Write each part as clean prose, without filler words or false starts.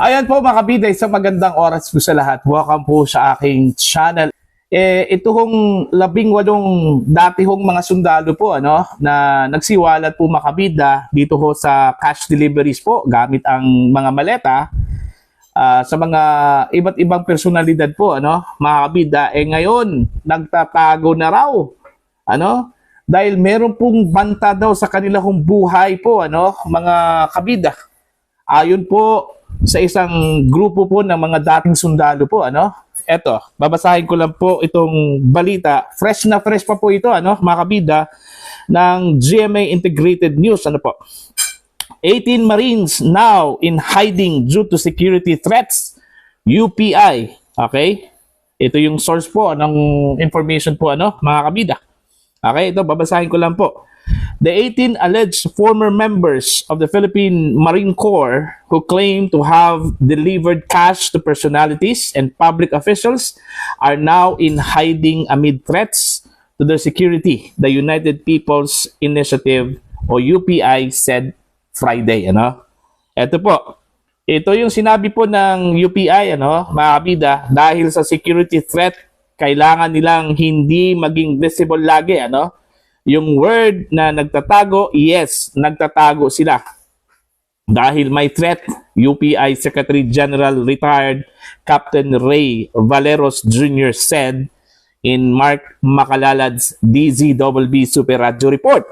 Ayan po mga kabida, isang magandang oras po sa lahat. Welcome po sa aking channel. Ito hong 18 dati hong mga sundalo po na nagsiwalat po mga kabida dito ho sa cash deliveries po gamit ang mga maleta sa mga iba't ibang personalidad po mga kabida. Ngayon nagtatago na raw dahil meron pong banta daw sa kanilang buhay po mga kabida. Ayon po sa isang grupo po ng mga dating sundalo po Eto, babasahin ko lang po itong balita. Fresh na fresh pa po ito mga kabida ng GMA Integrated News 18 Marines now in hiding due to security threats, UPI. Okay? Ito yung source po ng information po mga kabida. Okay, ito babasahin ko lang po. The 18 alleged former members of the Philippine Marine Corps who claim to have delivered cash to personalities and public officials are now in hiding amid threats to their security, the United People's Initiative o UPI said Friday. Ito po. Ito yung sinabi po ng UPI mga kabida, dahil sa security threat, kailangan nilang hindi maging visible lagi Yung word na nagtatago, yes, nagtatago sila. Dahil may threat, UPI Secretary General retired Captain Ray Valeros Jr. said in Mark Macalalad's DZWB Super Radio Report.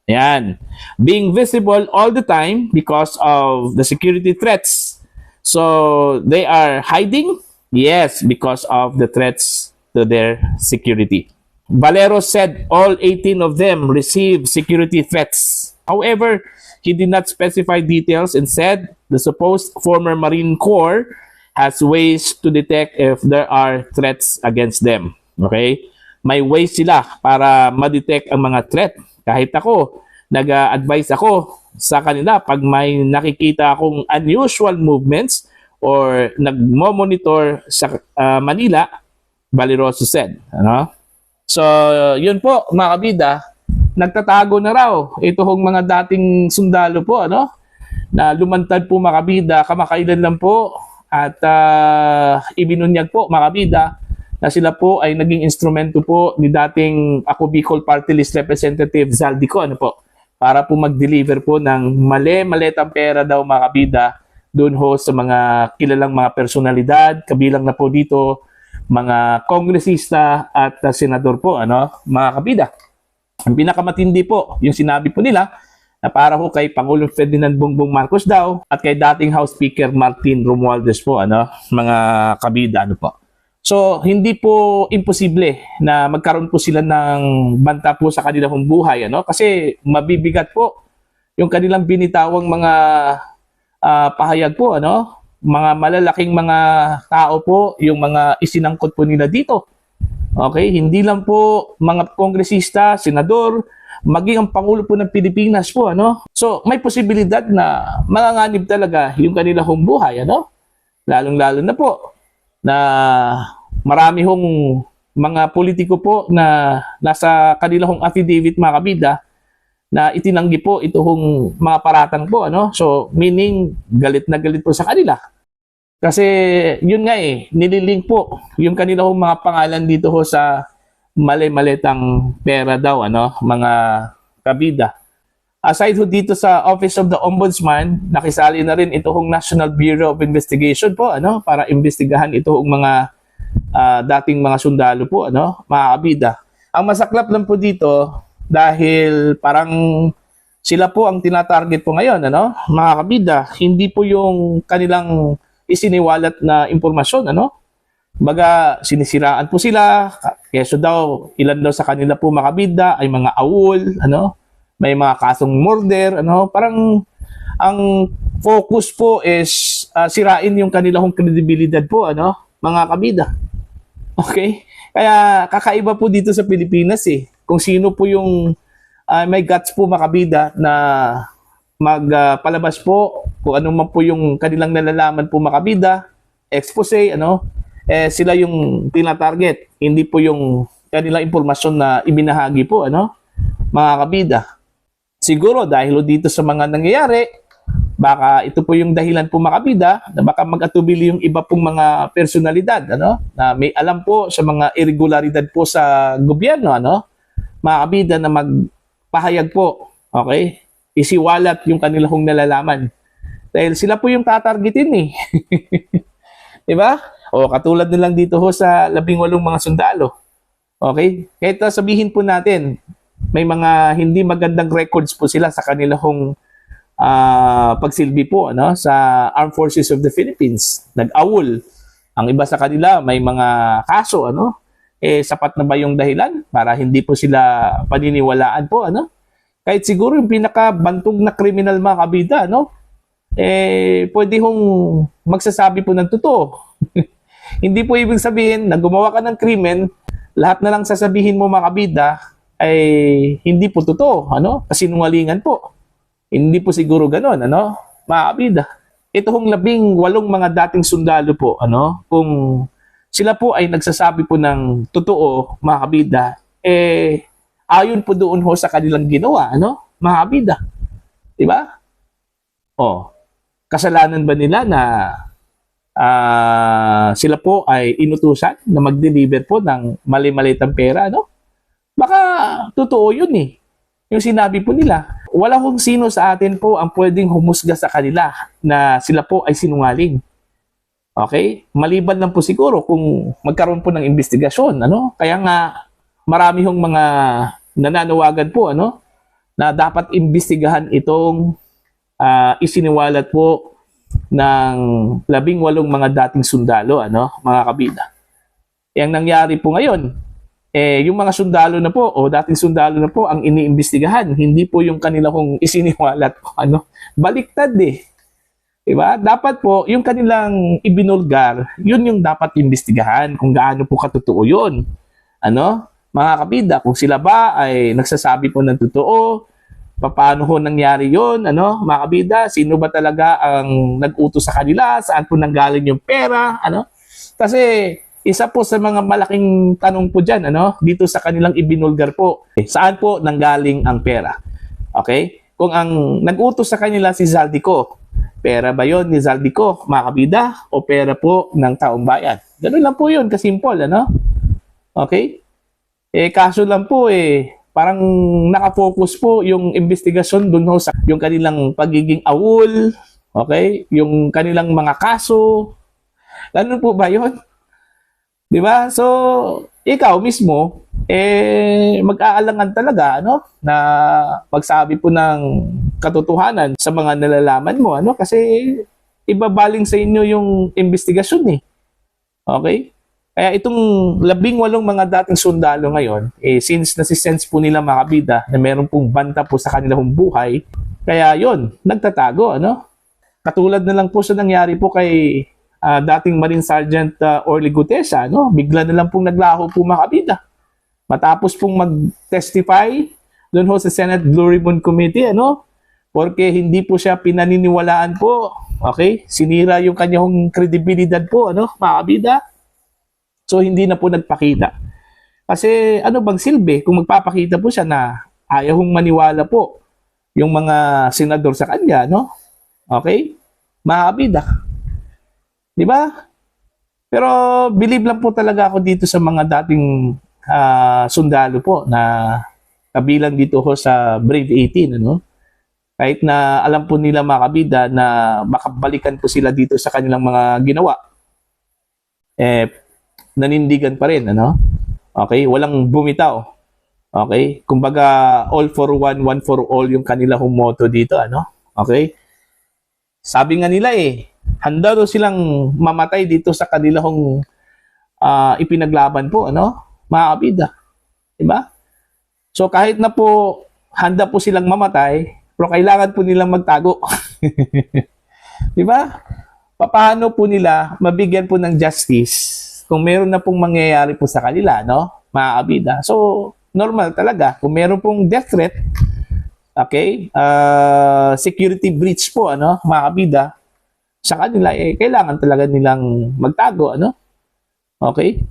Yan. Being visible all the time because of the security threats. So, they are hiding? Yes, because of the threats to their security. Valero said all 18 of them received security threats. However, he did not specify details and said the supposed former Marine Corps has ways to detect if there are threats against them. Okay? May ways sila para ma-detect ang mga threat. Kahit ako, nag-advise ako sa kanila pag may nakikita akong unusual movements or nag-monitor sa Manila, Valeroso said. So, yun po mga kabida, nagtatago na raw ito hong mga dating sundalo po na lumantad po mga kabida, kamakailan lang po at ibinunyag po mga kabida na sila po ay naging instrumento po ni dating Ako Bicol Party List Representative Zaldico para po mag-deliver po ng maletang pera daw mga kabida doon ho sa mga kilalang mga personalidad, kabilang na po dito mga kongresista at senador po mga kabida. Ang pinakamatindi po yung sinabi po nila na para ho kay Pangulong Ferdinand Bongbong Marcos daw at kay dating House Speaker Martin Romualdez po mga kabida po. So hindi po imposible na magkaroon po sila ng banta po sa kanilang buhay kasi mabibigat po yung kanilang binitawang mga pahayag po mga malalaking mga tao po yung mga isinangkot po nila dito. Okay, hindi lang po mga kongresista, senador, maging ang Pangulo po ng Pilipinas po So, may posibilidad na manganganib talaga yung kanilang buhay Lalong-lalo na po na marami hong mga politiko po na nasa kanilang affidavit mga kabida na itinanggi po itong mga paratang po So meaning galit na galit po sa kanila. Kasi yun nga nililink po yung kanilang mga pangalan dito ho sa mali-maletang pera daw mga kabida. Aside ho dito sa Office of the Ombudsman, nakisali na rin itong National Bureau of Investigation po para imbestigahan itong mga dating mga sundalo po mga kabida. Ang masaklap lang po dito dahil parang sila po ang tinatarget po ngayon mga kabida, hindi po yung kanilang isiniwalat na impormasyon baga sinisiraan po sila, keso daw ilan daw sa kanila po mga kabida ay mga awol may mga kasong murder parang ang focus po is sirain yung kanilang kredibilidad po mga kabida. Okay, kaya kakaiba po dito sa Pilipinas kung sino po yung may guts po mga kabida na magpalabas po kung ano man po yung kanilang nalalaman po mga kabida, expose sila yung tinatarget, hindi po yung kanilang impormasyon na ibinahagi po mga kabida. Siguro dahil dito sa mga nangyayari, Baka ito po yung dahilan po mga kabida na baka mag-atubili yung iba pong mga personalidad, ano, na may alam po sa mga irregularidad po sa gobyerno, ano, mga kabida, na magpahayag po, okay? Isiwalat yung kanilang nalalaman. Dahil sila po yung tatargetin eh. Di ba? O katulad na lang dito ho sa 18 mga sundalo. Okay? Kahit sabihin po natin, may mga hindi magandang records po sila sa kanilang pagsilbi po, ano, sa Armed Forces of the Philippines. Nag-awol. Ang iba sa kanila may mga kaso, ano? Sapat na ba yung dahilan para hindi po sila paniniwalaan po, ano? Kahit siguro yung pinakabantog na kriminal mga kabida, ano? Pwede hong magsasabi po ng totoo. Hindi po ibig sabihin na gumawa ka ng krimen, lahat na lang sasabihin mo mga kabida ay hindi po totoo, ano? Kasinungalingan po. Hindi po siguro gano'n, ano? Mga kabida. Ito hong 18 mga dating sundalo po, ano? Kung sila po ay nagsasabi po ng totoo, mga kabida, ayon po doon ho sa kanilang ginawa, ano? Mga kabida. Diba? Kasalanan ba nila na sila po ay inutusan na mag-deliver po ng mali-malitang pera, no? Baka totoo yun eh. Yung sinabi po nila, wala kung sino sa atin po ang pwedeng humusga sa kanila na sila po ay sinungaling. Okay? Maliban lang po siguro kung magkaroon po ng investigasyon, ano? Kaya nga marami hong mga nananawagan po, ano, na dapat imbestigahan itong isiniwalat po ng 18 mga dating sundalo, ano, mga kabida. Yang nangyari po ngayon, yung mga sundalo na po o dating sundalo na po ang iniimbestigahan, hindi po yung kanilang isiniwalat po, ano. Baliktad eh. Diba? Dapat po yung kanilang ibinulgar, yun yung dapat imbestigahan kung gaano po katotoo yun. Ano? Mga kabida, kung sila ba ay nagsasabi po ng totoo, paano ho nangyari yun, ano? Mga kabida, sino ba talaga ang nag-utos sa kanila, saan po nanggaling yung pera, ano? Kasi isa po sa mga malaking tanong po dyan, ano, dito sa kanilang ibinulgar po, saan po nanggaling ang pera? Okay? Kung ang nag-utos sa kanila si Zaldico, pera ba yon ni Zaldico, mga kabida, o pera po ng taong bayan? Ganun lang po yun, kasimpol, ano? Okay? Kaso lang po, parang nakafocus po yung investigasyon dun ho sa yung kanilang pagiging awol, okay? Yung kanilang mga kaso. Ganun po ba yun? Di ba? So, ikaw mismo, mag-aalangan talaga, ano, na magsabi po ng katotohanan sa mga nalalaman mo, ano, kasi ibabaling sa inyo yung investigasyon eh. Okay? Kaya itong 18 mga dating sundalo ngayon, since nasisense po nila mga kabida na meron pong banta po sa kanilang buhay, kaya yon nagtatago, ano? Katulad na lang po sa nangyari po kay dating Marine Sergeant Orly Gutesa, no? Bigla na lang pong naglaho po mga kabida. Matapos pong mag-testify doon ho sa Senate Blue Ribbon Committee, ano? Porque hindi po siya pinaniniwalaan po, okay? Sinira yung kanyang kredibilidad po, ano, mga kabida. So hindi na po nagpakita. Kasi ano bang silbi kung magpapakita po siya na ayaw hong maniwala po yung mga senador sa kanya, no? Okay? Mga kabida. Di ba? Pero believe lang po talaga ako dito sa mga dating sundalo po na kabilang dito ho sa Brave 18, ano? Kahit na alam po nila mga kabida na makabalikan po sila dito sa kanilang mga ginawa, nanindigan pa rin, ano? Okay? Walang bumitaw. Okay? Kumbaga, all for one, one for all yung kanilang motto dito, ano? Okay? Sabi nga nila handa daw silang mamatay dito sa kanilang ipinaglaban po, ano? Mga kabida. Diba? So kahit na po handa po silang mamatay, pero kailangan po nilang magtago. Diba? Paano po nila mabigyan po ng justice kung meron na pong mangyayari po sa kanila, no? Mga kabida. So, normal talaga. Kung meron pong death threat, okay, security breach po, ano, mga kabida, sa kanila, kailangan talaga nilang magtago, ano? Okay?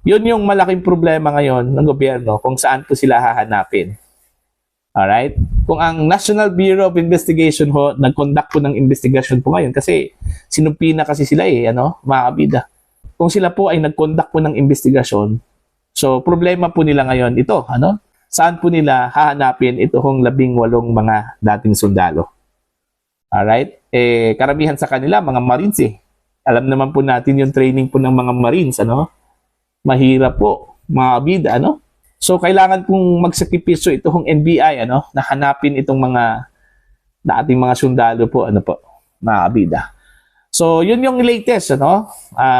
Yun yung malaking problema ngayon ng gobyerno kung saan po sila hahanapin. Alright? Kung ang National Bureau of Investigation ho, nag-conduct po ng investigation po ngayon kasi sinumpi na kasi sila mga kabida. Kung sila po ay nag-conduct po ng investigasyon, so problema po nila ngayon ito, saan po nila hahanapin itong 18 mga dating sundalo. Alright? Karamihan sa kanila, mga Marines Alam naman po natin yung training po ng mga Marines, Mahirap po, mga kabida, So, kailangan pong magsakripisyo itong NBI, na hanapin itong mga dating mga sundalo po, mga kabida. So, yun yung latest,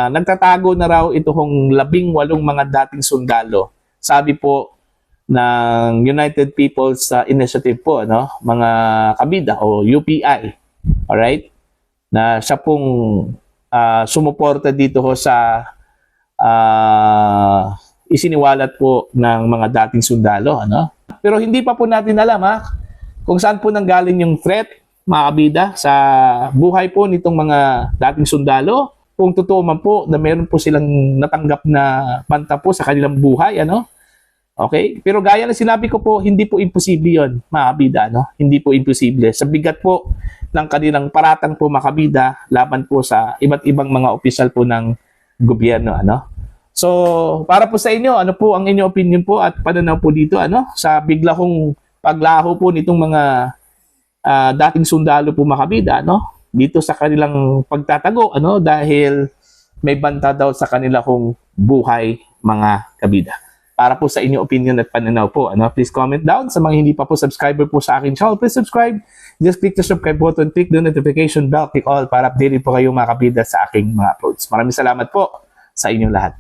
nagtatago na raw itong 18 mga dating sundalo. Sabi po ng United People's Initiative po, mga kabida o UPI. Alright? Na siya pong sumuporta dito ho sa isiniwalat po ng mga dating sundalo, Pero hindi pa po natin alam, kung saan po nanggaling yung threat, mga kabida, sa buhay po nitong mga dating sundalo. Kung totoo man po na meron po silang natanggap na banta po sa kanilang buhay, Okay? Pero gaya na sinabi ko po, hindi po imposible yun, mga kabida, Hindi po imposible. Sa bigat po ng kanilang paratang po, mga kabida, laban po sa iba't ibang mga opisyal po ng gobyerno, So, para po sa inyo, ano po ang inyong opinion po at pananaw po dito, sa bigla kong paglaho po nitong mga dating sundalo po, mga kabida, dito sa kanilang pagtatago, dahil may banta daw sa kanila kong buhay, mga kabida. Para po sa inyong opinion at pananaw po, please comment down. Sa mga hindi pa po subscriber po sa akin channel, please subscribe. Just click the subscribe button, click the notification bell, click all para updated po kayo, mga kabida, sa aking mga uploads. Maraming salamat po sa inyong lahat.